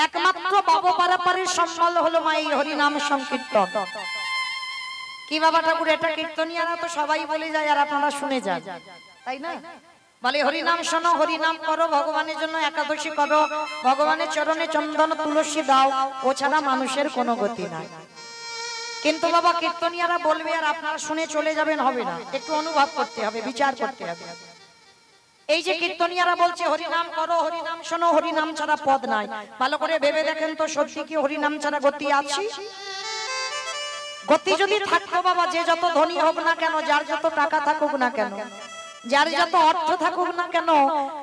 একমাত্র বাবা পারাপারের সম্বল হলো মা এই হরি নাম সংকীর্তন। কি বাবা ঠাকুর এটা কীর্তনিয়ারা তো সবাই বলে যায় আর আপনারা শুনে যান, তাই না? বলে হরি নাম শোনো, হরি নাম করো, ভগবানের জন্য একাদশী করো, ভগবানের চরণে চন্দন তুলসী দাও, ও ছাড়া মানুষের কোনো গতি নাই। কিন্তু বাবা কীর্তনিয়ারা বলবে আর আপনারা শুনে চলে যাবেন, হবে না। একটু অনুভব করতে হবে, বিচার করতে হবে। এই যে কীর্তনিয়ারা বলছে হরি নাম করো, হরি নাম শোনো, হরি নাম ছাড়া পদ নাই, ভালো করে ভেবে দেখেন তো সত্যি কি হরি নাম ছাড়া গতি আছে? গতি যদি থাকতো বাবা, যে যত ধনী হোক না কেন, যার যত টাকা থাকুক না কেন, যার যত অর্থ থাকুক না কেন,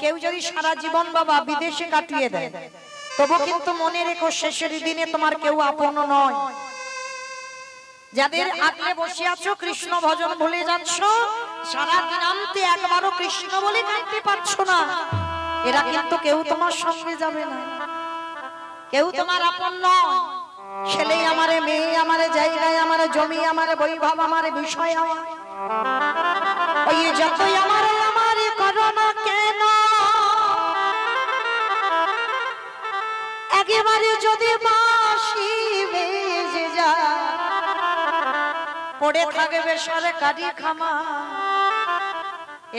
কেউ যদি সারা জীবন বাবা বিদেশে কাটিয়ে দেয়, তবু কিন্তু মনে রেখো শেষের দিনে তোমার কেউ আপন নয়। যাদের আগলে বসে আছো কৃষ্ণ ভজন ভুলে যাচ্ছ, সারা দিনান্তে একবারও কৃষ্ণ বলে কাঁদতে পারছো না, এরা কিন্তু কেউ তোমার সঙ্গে যাবে না, কেউ তোমার আপন নয়। ছেলে আমারে, মেয়ে আমারে, জায়গায় আমারে, জমি আমারে, বৈভব আমারে, বিষয় আমার, ওই যতই আমারে আমারে করো না কেন, একেবারে যদি বাঁশি বেজে যায়, পড়ে থাকবে সরকারি খামা,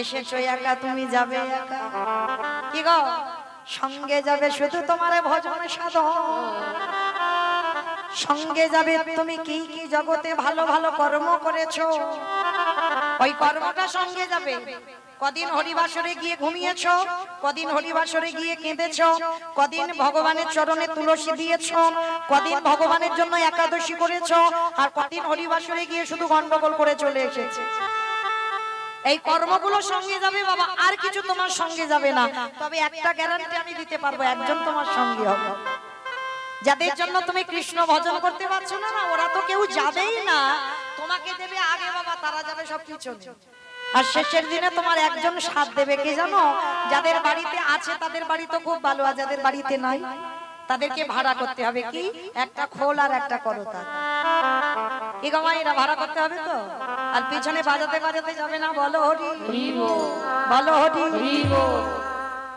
এসেছো একা তুমি যাবে একা। কি গো, সঙ্গে যাবে শুধু তোমার ভজন সাধন, সঙ্গে যাবে তুমি কি কি জগতে ভালো ভালো কর্ম করেছো, ওই কর্মটা সঙ্গে যাবে। কদিন হরিবাসরে গিয়ে ঘুমিয়েছো, কদিন হরিবাসরে গিয়ে কেঁদেছো, কদিন ভগবানের চরণে তুলসী দিয়েছো, কদিন ভগবানের জন্য একাদশী করেছো, আর কদিন হরিবাসরে গিয়ে শুধু গন্ডগোল করে চলে এসেছে। এই কর্মগুলো সঙ্গে যাবে বাবা, আর কিছু তোমার সঙ্গে যাবে না। তবে একটা গ্যারান্টি আমি দিতে পারবো, একজন তোমার সঙ্গে হবে। যাদের জন্য তুমি কৃষ্ণ ভজন করতে পারছো না, ওরা তো কেউ যাবেই না, তোমাকে দেবে আগে বাবা, তারা যাবে সব কিছু। আর শেষের দিনে তোমার একজন সাথ দেবে, কে জানো? যাদের বাড়িতে আছে তাদের বাড়ি তো খুব ভালো, আর যাদের বাড়িতে নাই তাদেরকে ভাড়া করতে হবে। কি? একটা খোল আর একটা করতা। কি গো মায়েরা, ভাড়া করতে হবে তো? আর পিছনে বাজাতে বাজাতে যাবে না, বলো হরি বলো হরি।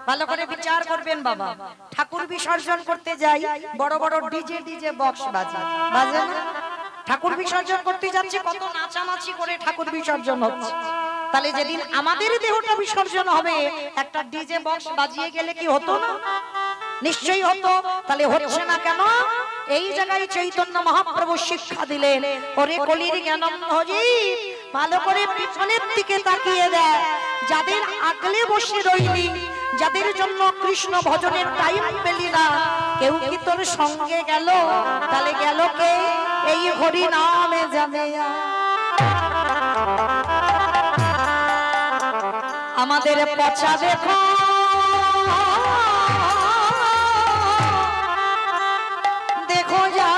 ভালো করে বিচার করবেন বাবা। ঠাকুর বিসর্জন করতে যাই, বড় বড় ডিজে বক্স বাজে, বাজে না? ঠাকুর বিসর্জন করতে যাচ্ছে, কত নাচানাচি করে ঠাকুর বিসর্জন হচ্ছে। তাহলে যেদিন আমাদের দেহটা বিসর্জন হবে, একটা ডিজে বক্স বাজিয়ে গেলে কি হতো না? নিশ্চয়ই হতো। তাহলে হচ্ছে না কেন? এই জায়গায় চৈতন্য মহাপ্রভু শিক্ষা দিলেন, ওরে কলির জ্ঞানম হরি, ভালো করে পিছনের দিকে তাকিয়ে দেয়। যাদের আগলে বসে রইলি, যাদের জন্য কৃষ্ণ ভজনের টাইম পেলি না, কেউ কি তোর সঙ্গে গেল? তাহলে গেল কে? এই হরি নামে যাবে। আমাদের পচা দেখো, দেখো যা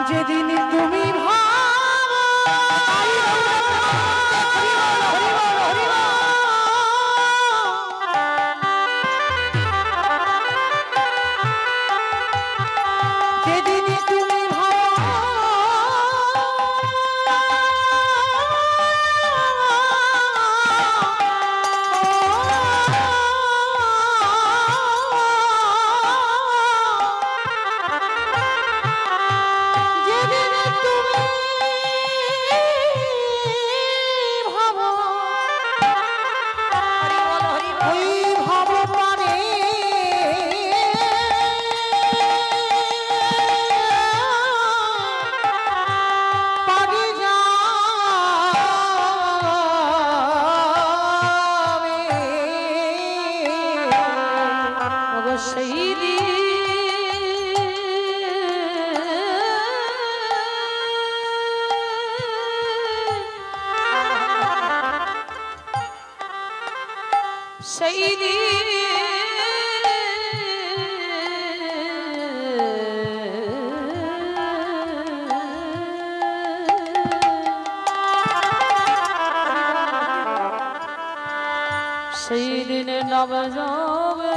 যেদিন তুমি সেই দিনে নব যাবে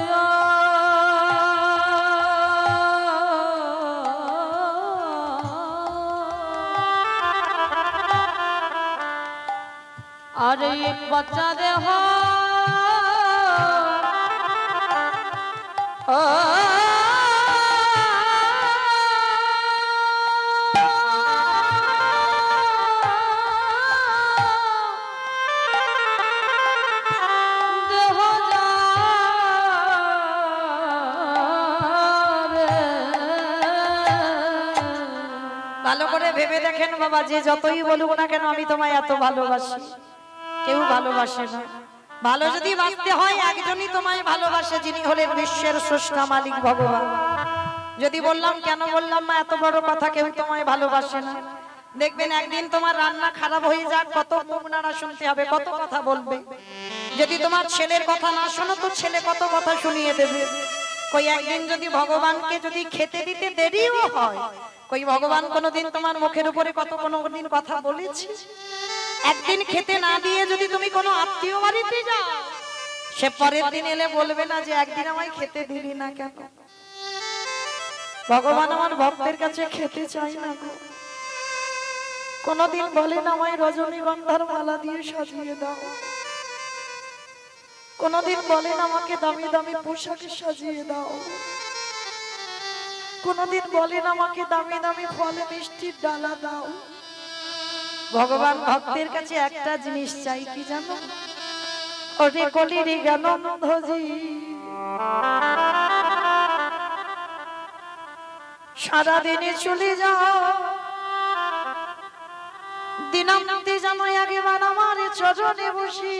আর এই বাচ্চা দেহ ও ভালো করে ভেবে দেখেন বাবা, যে যতই বলুক না কেন আমি তোমায় এত ভালোবাসি, কেউ ভালোবাসে না। ভালো যদি বাঁচতে হয় একজনই তোমায় ভালোবাসে, যিনি হলেন বিশ্বের স্রষ্টা মালিক ভগবান। যদি বললাম কেন বললাম মা এত বড় কথা, কেউ তোমায় ভালোবাসে না, দেখবেন একদিন তোমার রান্না খারাপ হয়ে যাক, কত মুখ নাড়া শুনতে হবে, কত কথা বলবে। যদি তোমার ছেলের কথা না শোনো তো ছেলে কত কথা শুনিয়ে দেবে। কই একদিন যদি ভগবানকে যদি খেতে দিতে দেরিও হয়, কই ভগবান কোনোদিন তোমার মুখের উপরে কত কোনোদিন কথা বলেছে? একদিন খেতে না দিয়ে যদি তুমি কোনো আত্মীয় বাড়িতে যাও, সে পরের দিন এলে বলবে না যে একদিন আমায় খেতে দিলি না কেন? ভগবান আমার ভক্তের কাছে খেতে চাই না গো, কোনোদিন বলে না আমায় রজনীগন্ধার মালা দিয়ে সাজিয়ে দাও, কোনোদিন বলেন আমাকে দামি দামি পোশাকে সাজিয়ে দাও, কোনোদিন বলেন আমাকে দামি দামি ফল মিষ্টির ডালা দাও। ভগবান ভক্তের কাছে একটা জিনিস চাই, কি জানো? ওরে কলির জ্ঞানন্ধজি, সারাদিনে চলে যাও, দিনান্তে যেন একবার আমার চরণে বসি,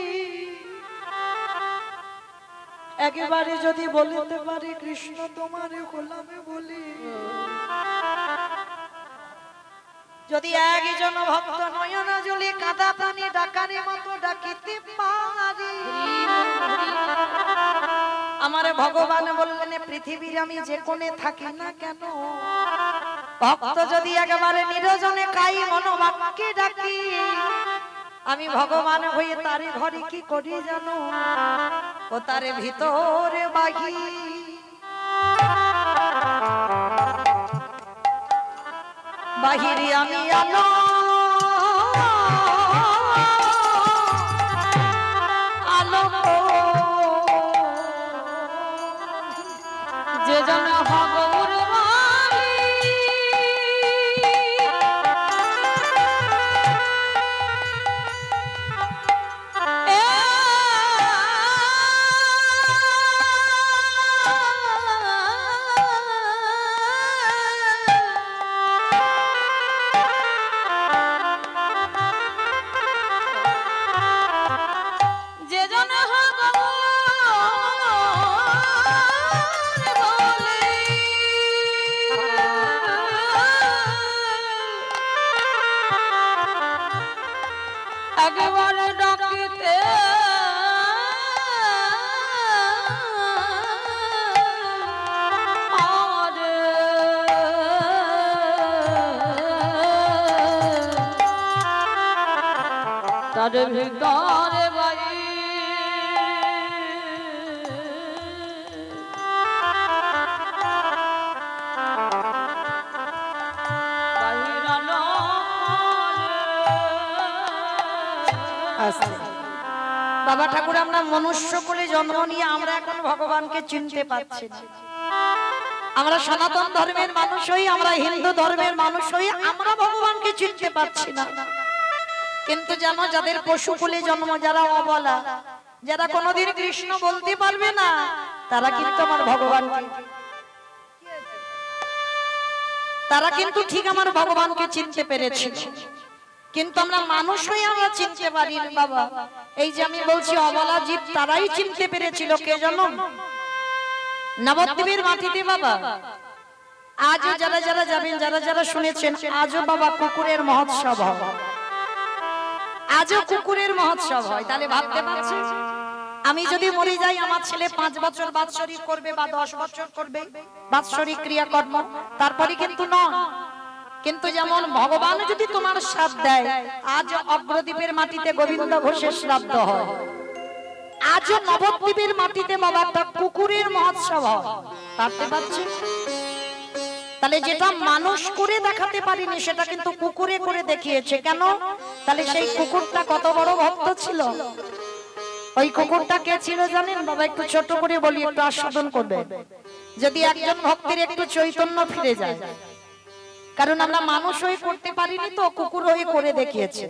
একেবারে যদি বলতে পারে কৃষ্ণ তোমারে গোলামে বলি, যদি একজন ভক্ত নয়ন জলে কাঁদা পানি ডাকারে মতো ডাকিতে পারি, আমার ভগবান বললেন পৃথিবীর আমি যে কোণে থাকি না কেন, ভক্ত যদি একেবারে নিরজনে কাই মনোবাক্যে ডাকি, আমি ভগবান হয়ে তারে ঘরে কি করি জানো? ও তারে ভিতরে বাহি, বাহিরে আমি আলো, আলো যে জন ভগবান তার ভিতরে বাড়ি, বাবা ঠাকুর আমরা মনুষ্য কোলে জন্ম নিয়ে আমরা এখন ভগবানকে চিনতে পারছি না। আমরা সনাতন ধর্মের মানুষ হই, আমরা হিন্দু ধর্মের মানুষ হই, আমরা ভগবানকে চিনতে পারছি না। কিন্তু জানো যাদের পশু কোলে জন্ম, যারা অবলা, যারা কোনোদিন কৃষ্ণ বলতে পারবে না, তারা কিন্তু আমার ভগবানকে, তারা কিন্তু ঠিক আমার ভগবানকে চিনতে পেরেছে। কিন্তু আমরা মানুষ হয়ে আমরা চিনতে পারি না বাবা। এই যে আমি বলছি অবলা জীব, তারাই চিনতে পেরেছিল। কে জানো? নবদ্বীপের মাটিতে বাবা আজও যারা যারা যাবেন, যারা যারা শুনেছেন, আজও বাবা কুকুরের মহোৎসব হয়, আজও কুকুরের মহোৎসব হয়। তাহলে ভাবতে পারছেন, আমি যদি মরে যাই আমার ছেলে 5 বছর বাৎসরিক করবে বা 10 বছর করবে বাৎসরিক ক্রিয়াকর্ম, তারপরে কিন্তু নয়। কিন্তু যেমন ভগবান যদি তোমার সাথ দেয়, আজ অগ্রদ্বীপের মাটিতে গোবিন্দ ঘোষের শ্রাদ্ধ হয়, আজও নবদ্বীপের মাটিতে বাবা একটা কুকুরের মহোৎসব হয়। ভাবতে পারছেন? তাহলে যেটা মানুষ করে দেখাতে পারিনি সেটা কিন্তু কুকুরে করে দেখিয়েছে। কেন? তাহলে সেই কুকুরটা কত বড় ভক্ত ছিল। ওই কুকুরটা কে ছিল জানেন বাবা? একটু ছোট করে বলি, একটু আস্বাদন করবে। যদি একজন ভক্তের একটু চৈতন্য ফিরে যায়, কারণ আমরা মানুষ হয়ে করতে পারিনি তো, কুকুর হয়ে করে দেখিয়েছে।